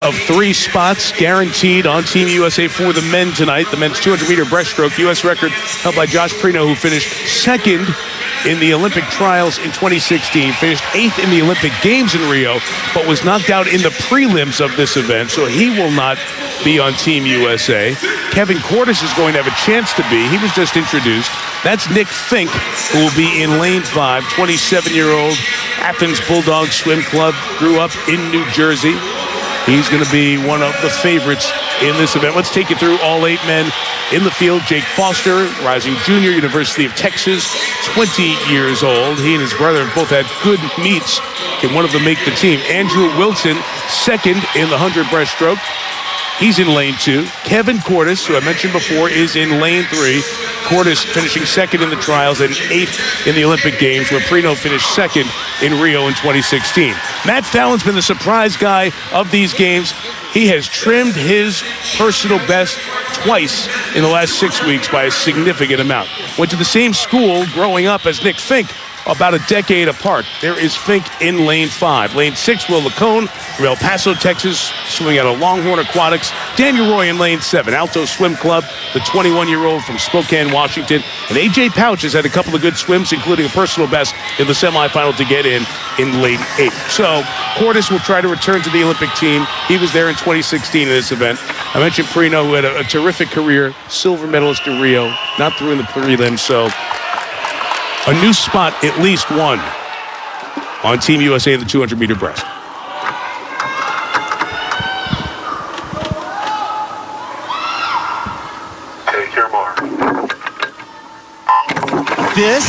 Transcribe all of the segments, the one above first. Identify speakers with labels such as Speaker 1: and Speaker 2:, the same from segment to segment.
Speaker 1: of 3 spots guaranteed on Team USA for the men tonight. The men's 200-meter breaststroke U.S. record held by Josh Prino, who finished second in the Olympic trials in 2016, finished 8th in the Olympic Games in Rio, but was knocked out in the prelims of this event, so he will not be on Team USA. Kevin Cordes is going to have a chance to be. He was just introduced. That's Nick Fink, who will be in lane 5, 27-year-old Athens Bulldog Swim Club, grew up in New Jersey. He's going to be one of the favorites in this event. Let's take you through all 8 men in the field. Jake Foster, rising junior, University of Texas, 20 years old. He and his brother have both had good meets. Can one of them make the team? Andrew Wilson, second in the 100 breaststroke. He's in lane 2. Kevin Cordes, who I mentioned before, is in lane 3. Cordes finishing second in the trials and 8th in the Olympic Games, where Prino finished second in Rio in 2016. Matt Fallon's been the surprise guy of these games. He has trimmed his personal best twice in the last 6 weeks by a significant amount. Went to the same school growing up as Nick Fink, about a decade apart. There is Fink in lane 5. Lane 6, Will Lacone from El Paso, Texas, swimming out of Longhorn Aquatics. Daniel Roy in lane 7, Alto Swim Club, the 21-year-old from Spokane, Washington. And A.J. Pouch has had a couple of good swims, including a personal best in the semifinal to get in lane 8. So Cordes will try to return to the Olympic team. He was there in 2016 in this event. I mentioned Prino, who had a terrific career, silver medalist in Rio, not through in the prelims, so a new spot, at least one, on Team USA in the 200-meter breast.
Speaker 2: Take your mark.
Speaker 3: This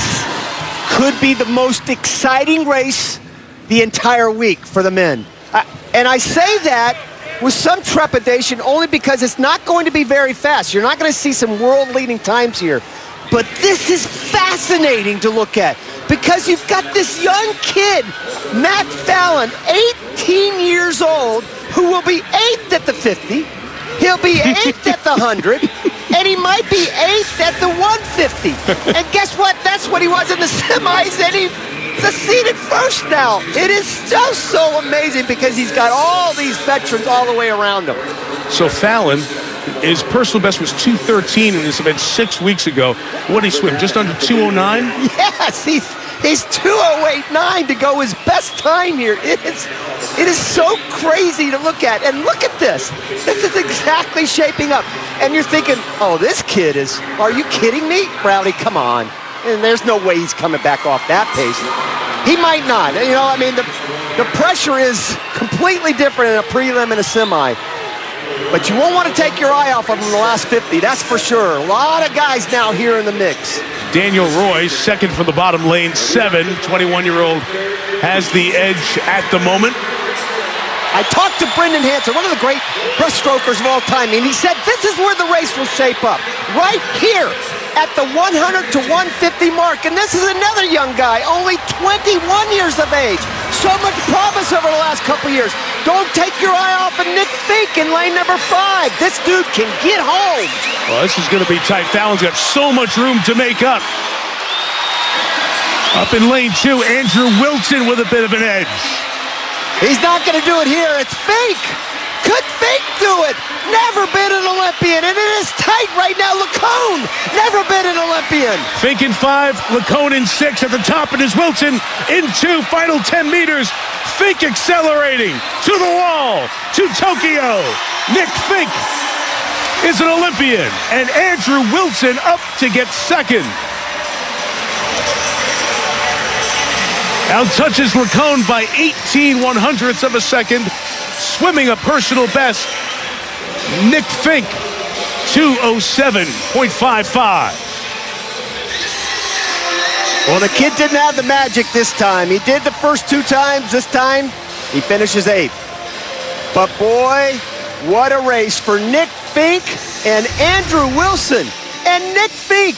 Speaker 3: could be the most exciting race the entire week for the men. And I say that with some trepidation only because it's not going to be very fast. You're not going to see some world-leading times here. But this is fascinating to look at because you've got this young kid, Matt Fallon, 18 years old, who will be 8th at the 50. He'll be 8th at the 100, and he might be 8th at the 150. And guess what? That's what he was in the semis, and he's a seeded first now. It is so amazing because he's got all these veterans all the way around him.
Speaker 1: So Fallon, his personal best was 2:13 in this event 6 weeks ago. What did he swim? Just under 2:09?
Speaker 3: Yes, he's 2:08.9 to go his best time here. It is so crazy to look at. And look at this. This is exactly shaping up. And you're thinking, oh, this kid is, are you kidding me? Rowdy, come on. And there's no way he's coming back off that pace. He might not. You know, I mean, the pressure is completely different in a prelim and a semi. But you won't want to take your eye off of him in the last 50, that's for sure. A lot of guys now here in the mix.
Speaker 1: Daniel Roy, second from the bottom, lane 7. 21-year-old has the edge at the moment.
Speaker 3: I talked to Brendan Hansen, one of the great breaststrokers of all time, and he said this is where the race will shape up. Right here at the 100 to 150 mark. And this is another young guy, only 21 years of age. So much promise over the last couple years. Don't take your eye off of Nick Fink in lane number 5. This dude can get home.
Speaker 1: Well, this is going to be tight. Fallon's got so much room to make up. Up in lane 2, Andrew Wilson with a bit of an edge.
Speaker 3: He's not going to do it here. It's Fink. Could Fink do it? Never been an Olympian, and it is tight right now. Lacone, never been an Olympian.
Speaker 1: Fink in 5, Lacone in 6 at the top, and is Wilson in 2, final 10 meters. Fink accelerating to the wall, to Tokyo. Nick Fink is an Olympian, and Andrew Wilson up to get second. Outtouches Lacone by 18/100ths of a second, swimming a personal best. Nick Fink, 2:07.55.
Speaker 3: Well, the kid didn't have the magic this time. He did the first 2 times. This time, he finishes 8th. But boy, what a race for Nick Fink and Andrew Wilson. And Nick Fink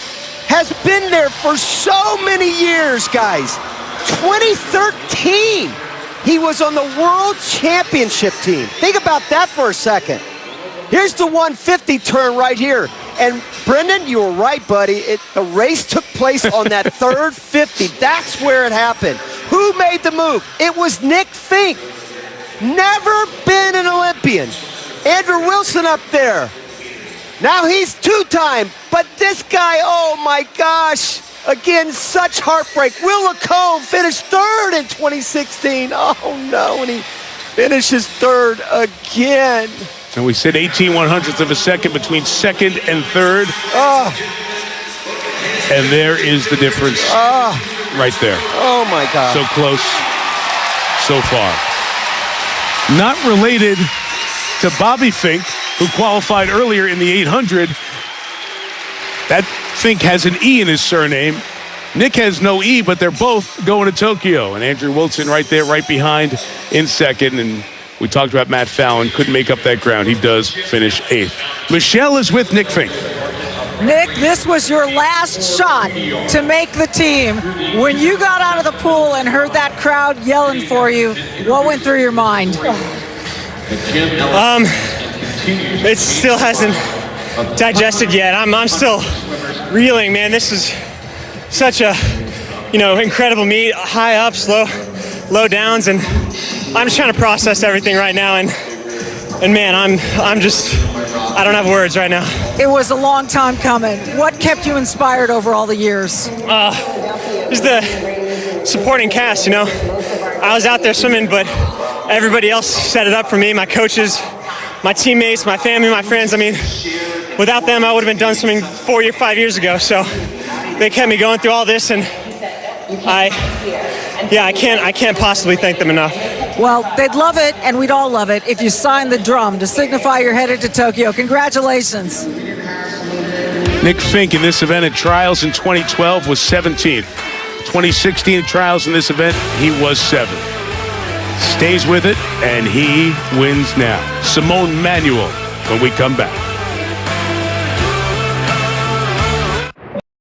Speaker 3: has been there for so many years, guys. 2013, he was on the World Championship team. Think about that for a second. Here's the 150 turn right here. And Brendan, you were right, buddy. The race took place on that third 50. That's where it happened. Who made the move? It was Nick Fink. never been an Olympian. Andrew Wilson up there. Now he's two-time, but this guy, oh my gosh, again, such heartbreak. Will LaCombe finished third in 2016. Oh no, and he finishes third again.
Speaker 1: And we said 18/100ths of a second between second and third.
Speaker 3: Oh.
Speaker 1: And there is the difference right there.
Speaker 3: Oh my God.
Speaker 1: So close, so far. Not related to Bobby Fink, who qualified earlier in the 800. That Fink has an E in his surname. Nick has no E, but they're both going to Tokyo. And Andrew Wilson right there, right behind in second. And we talked about Matt Fallon. Couldn't make up that ground. He does finish 8th. Michelle is with Nick Fink.
Speaker 2: Nick, this was your last shot to make the team. When you got out of the pool and heard that crowd yelling for you, what went through your mind?
Speaker 4: It still hasn't digested yet. I'm still reeling, man. This is such a, incredible meet. High ups, low downs, and I'm just trying to process everything right now. And man, I don't have words right now.
Speaker 2: It was a long time coming. What kept you inspired over all the years?
Speaker 4: Just the supporting cast, I was out there swimming, but everybody else set it up for me. My coaches, my teammates, my family, my friends. I mean, without them, I would have been done swimming 5 years ago. So they kept me going through all this, and I can't possibly thank them enough.
Speaker 2: Well, they'd love it, and we'd all love it, if you signed the drum to signify you're headed to Tokyo. Congratulations.
Speaker 1: Nick Fink in this event at trials in 2012 was 17th. 2016 trials in this event, he was 7th. Stays with it, and he wins now. Simone Manuel when we come back.